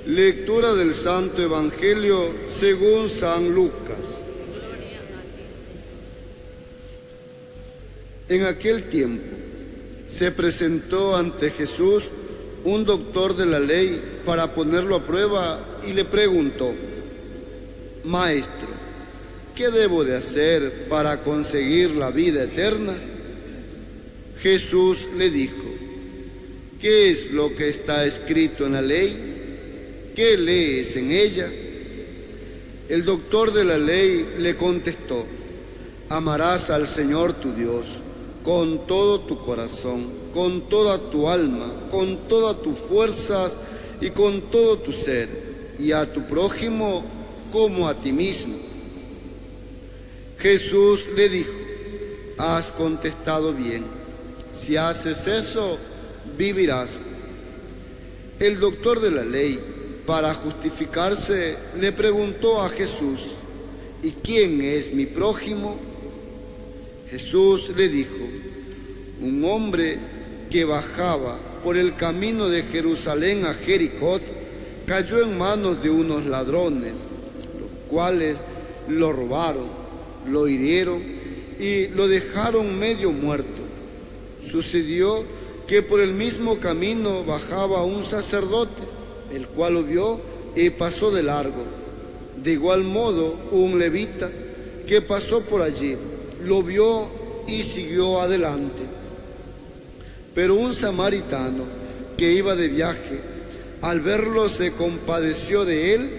Lectura del Santo Evangelio según San Lucas. En aquel tiempo se presentó ante Jesús un doctor de la ley para ponerlo a prueba y le preguntó: Maestro, ¿qué debo de hacer para conseguir la vida eterna? Jesús le dijo: ¿qué es lo que está escrito en la ley? ¿Qué lees en ella? El doctor de la ley le contestó: amarás al Señor tu Dios con todo tu corazón, con toda tu alma, con todas tus fuerzas y con todo tu ser, y a tu prójimo como a ti mismo. Jesús le dijo: has contestado bien, si haces eso, vivirás. El doctor de la ley, para justificarse, le preguntó a Jesús: ¿y quién es mi prójimo? Jesús le dijo: un hombre que bajaba por el camino de Jerusalén a Jericó cayó en manos de unos ladrones, los cuales lo robaron, lo hirieron y lo dejaron medio muerto. Sucedió que por el mismo camino bajaba un sacerdote, el cual lo vio y pasó de largo. De igual modo, un levita que pasó por allí lo vio y siguió adelante. Pero un samaritano que iba de viaje, al verlo se compadeció de él,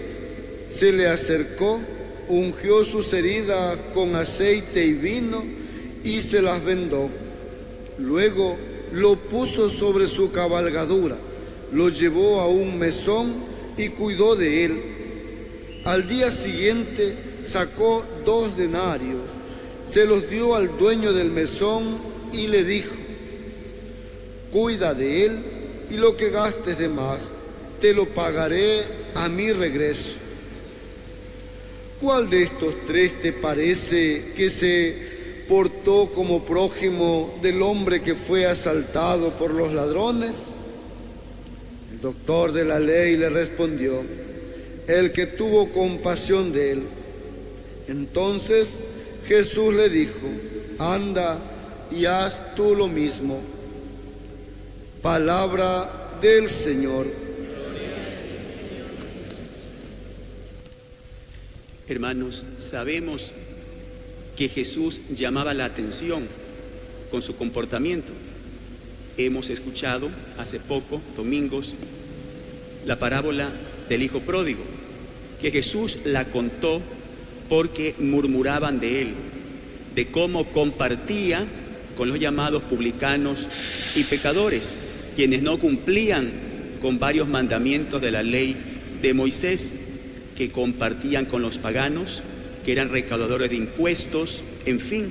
se le acercó, ungió sus heridas con aceite y vino y se las vendó. Luego lo puso sobre su cabalgadura, lo llevó a un mesón y cuidó de él. Al día siguiente sacó 2 denarios, se los dio al dueño del mesón y le dijo: cuida de él y lo que gastes de más, te lo pagaré a mi regreso. ¿Cuál de estos 3 te parece que se portó como prójimo del hombre que fue asaltado por los ladrones? El doctor de la ley le respondió: el que tuvo compasión de él. Entonces Jesús le dijo: anda y haz tú lo mismo. Palabra del Señor. Hermanos, sabemos que Jesús llamaba la atención con su comportamiento. Hemos escuchado hace poco, domingos, la parábola del hijo pródigo, que Jesús la contó porque murmuraban de él, de cómo compartía con los llamados publicanos y pecadores, quienes no cumplían con varios mandamientos de la ley de Moisés, que compartían con los paganos, que eran recaudadores de impuestos, en fin.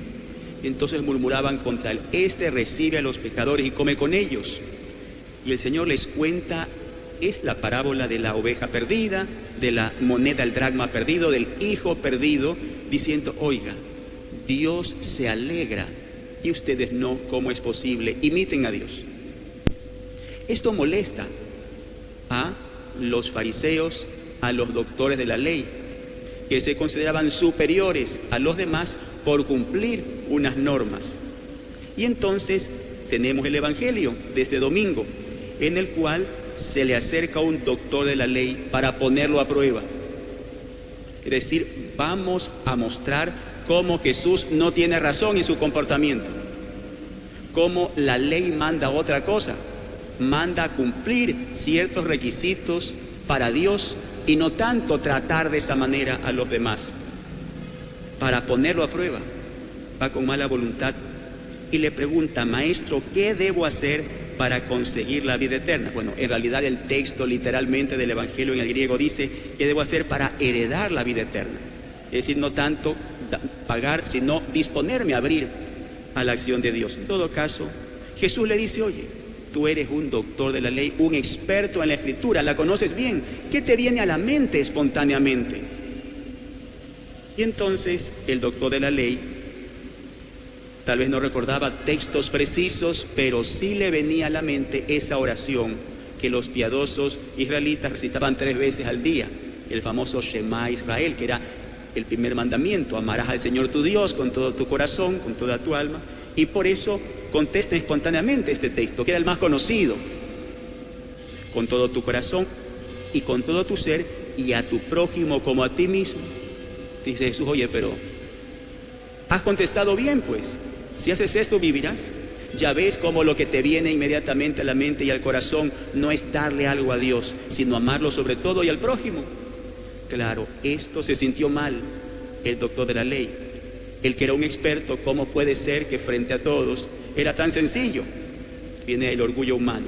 Entonces murmuraban contra él: este recibe a los pecadores y come con ellos. Y el Señor les cuenta, es la parábola de la oveja perdida, de la moneda, el dracma perdido, del hijo perdido, diciendo: oiga, Dios se alegra y ustedes no, ¿cómo es posible? Imiten a Dios. Esto molesta a los fariseos, a los doctores de la ley, que se consideraban superiores a los demás por cumplir unas normas. Y entonces tenemos el Evangelio de este domingo, en el cual se le acerca un doctor de la ley para ponerlo a prueba. Es decir, vamos a mostrar cómo Jesús no tiene razón en su comportamiento, cómo la ley manda otra cosa, manda cumplir ciertos requisitos para Dios y no tanto tratar de esa manera a los demás. Para ponerlo a prueba, va con mala voluntad y le pregunta: maestro, ¿qué debo hacer para conseguir la vida eterna? Bueno, en realidad el texto literalmente del Evangelio en el griego dice: ¿qué debo hacer para heredar la vida eterna? Es decir, no tanto pagar, sino disponerme a abrir a la acción de Dios. En todo caso, Jesús le dice: oye, tú eres un doctor de la ley, un experto en la Escritura, la conoces bien. ¿Qué te viene a la mente espontáneamente? Y entonces el doctor de la ley tal vez no recordaba textos precisos, pero sí le venía a la mente esa oración que los piadosos israelitas recitaban 3 veces al día, el famoso Shema Israel, que era el primer mandamiento: amarás al Señor tu Dios con todo tu corazón, con toda tu alma. Y por eso contestan espontáneamente este texto, que era el más conocido: con todo tu corazón y con todo tu ser, y a tu prójimo como a ti mismo. Dice Jesús: oye, pero has contestado bien, pues. Si haces esto, vivirás. Ya ves cómo lo que te viene inmediatamente a la mente y al corazón no es darle algo a Dios, sino amarlo sobre todo y al prójimo. Claro, esto se sintió mal el doctor de la ley, el que era un experto. ¿Cómo puede ser que frente a todos era tan sencillo? Viene el orgullo humano.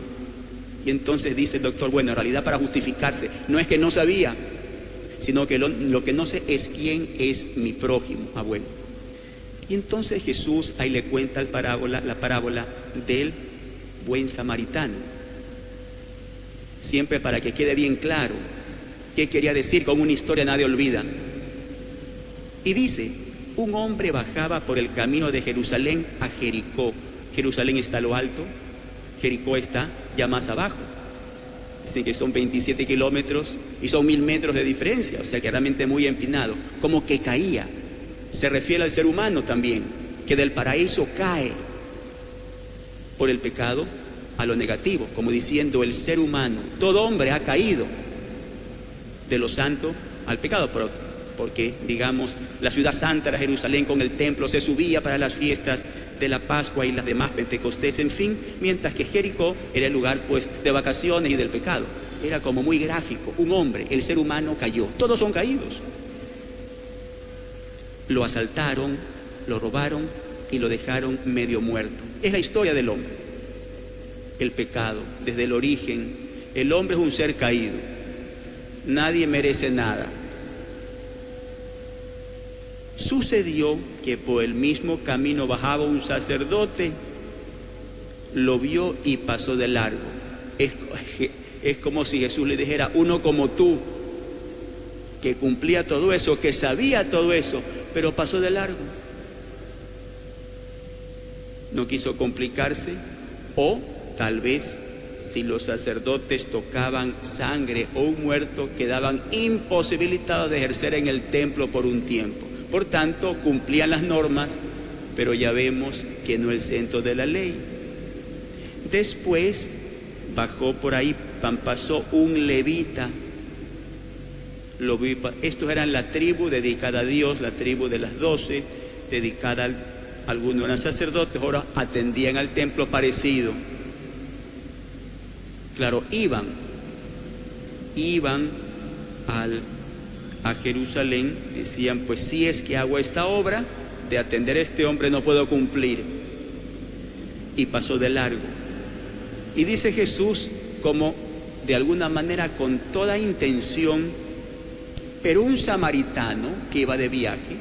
Y entonces dice el doctor: bueno, en realidad, para justificarse, no es que no sabía, sino que lo que no sé es quién es mi prójimo. Ah, bueno. Y entonces Jesús ahí le cuenta la parábola del buen samaritano, siempre para que quede bien claro qué quería decir con una historia nadie olvida. Y dice: un hombre bajaba por el camino de Jerusalén a Jericó. Jerusalén está a lo alto, Jericó está ya más abajo. Dicen que son 27 kilómetros y son 1000 metros de diferencia, o sea que realmente muy empinado, como que caía. Se refiere al ser humano también, que del paraíso cae por el pecado a lo negativo, como diciendo: el ser humano, todo hombre ha caído de lo santo al pecado, porque digamos la ciudad santa era Jerusalén, con el templo se subía para las fiestas de la Pascua y las demás Pentecostés, en fin, mientras que Jericó era el lugar pues de vacaciones y del pecado. Era como muy gráfico: un hombre, el ser humano cayó, todos son caídos. Lo asaltaron, lo robaron y lo dejaron medio muerto. Es la historia del hombre. El pecado, desde el origen, el hombre es un ser caído. Nadie merece nada. Sucedió que por el mismo camino bajaba un sacerdote, lo vio y pasó de largo. Es como si Jesús le dijera: uno como tú, que cumplía todo eso, que sabía todo eso, pero pasó de largo. No quiso complicarse, o tal vez si los sacerdotes tocaban sangre o un muerto, quedaban imposibilitados de ejercer en el templo por un tiempo. Por tanto, cumplían las normas, pero ya vemos que no es el centro de la ley. Después bajó por ahí, pasó un levita. Estos eran la tribu dedicada a Dios, la tribu de las 12, dedicada algunos eran sacerdotes, ahora atendían al templo parecido. Claro, iban a Jerusalén, decían: pues si es que hago esta obra de atender a este hombre, no puedo cumplir. Y pasó de largo. Y dice Jesús, como de alguna manera con toda intención, pero un samaritano que iba de viaje.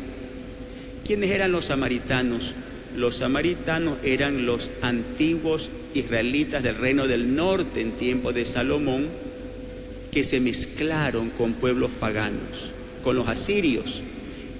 ¿Quiénes eran los samaritanos? Los samaritanos eran los antiguos israelitas del reino del norte en tiempo de Salomón, que se mezclaron con pueblos paganos, con los asirios,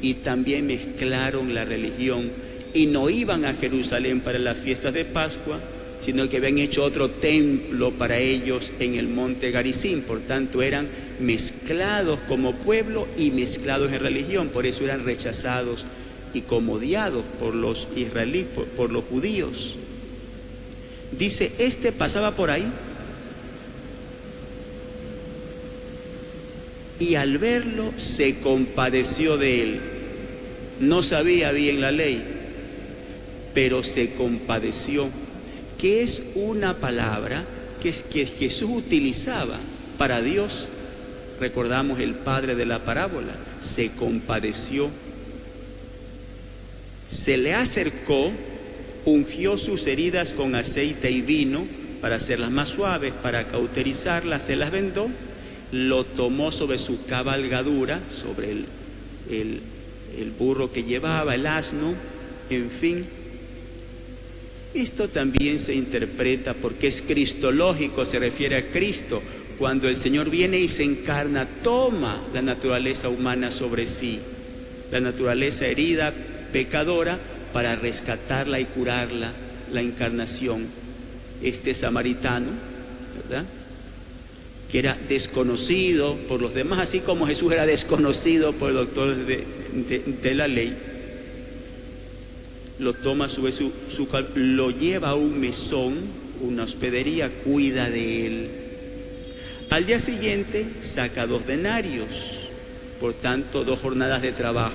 y también mezclaron la religión, y no iban a Jerusalén para las fiestas de Pascua, sino que habían hecho otro templo para ellos en el monte Garizim. Por tanto, eran mezclados como pueblo y mezclados en religión. Por eso eran rechazados y como odiados por los israelitas, por los judíos. Dice: este pasaba por ahí, y al verlo se compadeció de él. No sabía bien la ley, pero se compadeció, que es una palabra que Jesús utilizaba para Dios. Recordamos el padre de la parábola: se compadeció. Se le acercó, ungió sus heridas con aceite y vino para hacerlas más suaves, para cauterizarlas, se las vendó, lo tomó sobre su cabalgadura, sobre el burro que llevaba, el asno, en fin. Esto también se interpreta porque es cristológico, se refiere a Cristo. Cuando el Señor viene y se encarna, toma la naturaleza humana sobre sí, la naturaleza herida, pecadora, para rescatarla y curarla, la encarnación. Este samaritano, ¿verdad?, que era desconocido por los demás, así como Jesús era desconocido por el doctor de la ley, lo toma, sube lo lleva a un mesón, una hospedería, cuida de él. Al día siguiente saca 2 denarios, por tanto 2 jornadas de trabajo.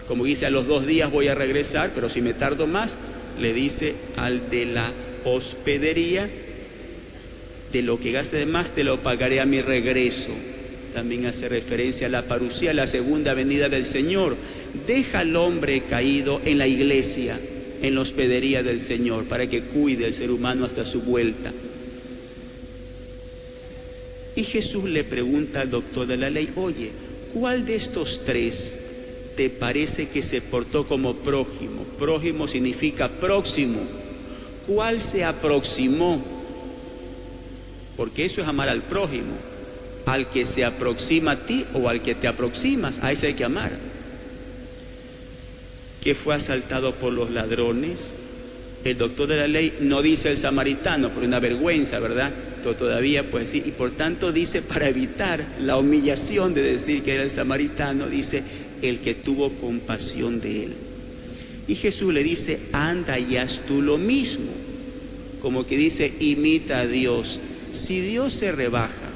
Como dice, a los 2 días voy a regresar, pero si me tardo más, le dice al de la hospedería, de lo que gaste de más te lo pagaré a mi regreso. También hace referencia a la parusía, la segunda venida del Señor. Deja al hombre caído en la iglesia, en la hospedería del Señor, para que cuide al ser humano hasta su vuelta. Y Jesús le pregunta al doctor de la ley: oye, ¿cuál de estos 3 te parece que se portó como prójimo? Prójimo significa próximo. ¿Cuál se aproximó? Porque eso es amar al prójimo. Al que se aproxima a ti o al que te aproximas, a ese hay que amar. Que fue asaltado por los ladrones. El doctor de la ley no dice el samaritano, por una vergüenza, ¿verdad? Todavía pues sí, y por tanto dice, para evitar la humillación de decir que era el samaritano, dice el que tuvo compasión de él. Y Jesús le dice: anda y haz tú lo mismo. Como que dice, imita a Dios. Si Dios se rebaja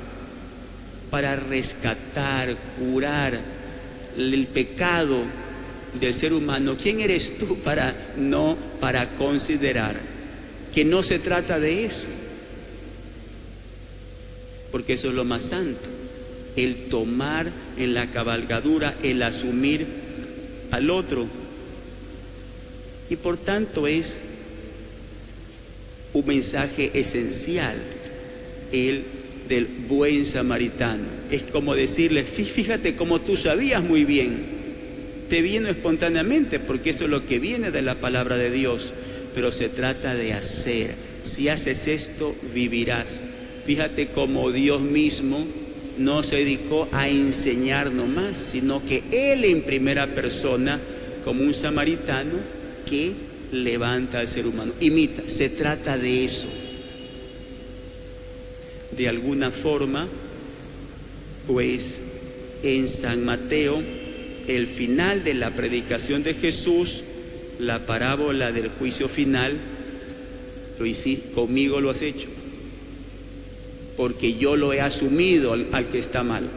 para rescatar, curar el pecado del ser humano, ¿quién eres tú para considerar que no se trata de eso? Porque eso es lo más santo, el tomar en la cabalgadura, el asumir al otro. Y por tanto es un mensaje esencial, el del buen samaritano. Es como decirle: fíjate como tú sabías muy bien, te vino espontáneamente, porque eso es lo que viene de la palabra de Dios, pero se trata de hacer. Si haces esto, vivirás. Fíjate cómo Dios mismo no se dedicó a enseñar nomás, sino que Él en primera persona, como un samaritano que levanta al ser humano, imita. Se trata de eso. De alguna forma, pues en San Mateo, el final de la predicación de Jesús, la parábola del juicio final, lo hiciste, conmigo lo has hecho, porque yo lo he asumido al que está mal.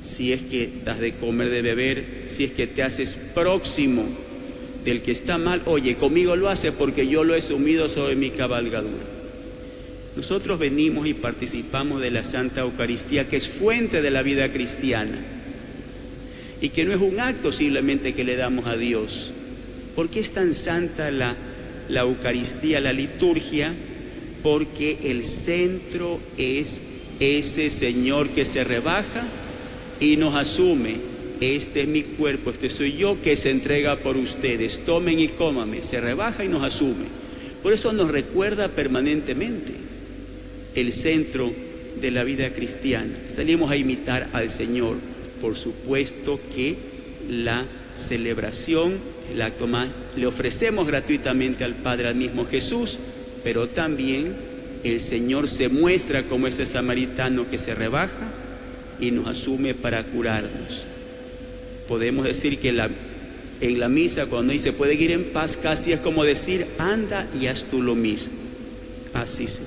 Si es que das de comer, de beber, si es que te haces próximo del que está mal, oye, conmigo lo hace porque yo lo he asumido sobre mi cabalgadura. Nosotros venimos y participamos de la Santa Eucaristía, que es fuente de la vida cristiana, y que no es un acto simplemente que le damos a Dios. ¿Por qué es tan santa la Eucaristía, la liturgia? Porque el centro es ese Señor que se rebaja y nos asume: este es mi cuerpo, este soy yo que se entrega por ustedes, tomen y cómame. Se rebaja y nos asume. Por eso nos recuerda permanentemente el centro de la vida cristiana. Salimos a imitar al Señor. Por supuesto que la celebración, el acto más, le ofrecemos gratuitamente al Padre, al mismo Jesús, pero también el Señor se muestra como ese samaritano que se rebaja y nos asume para curarnos. Podemos decir que en la misa, cuando dice pueden ir en paz, casi es como decir: anda y haz tú lo mismo. Así sea.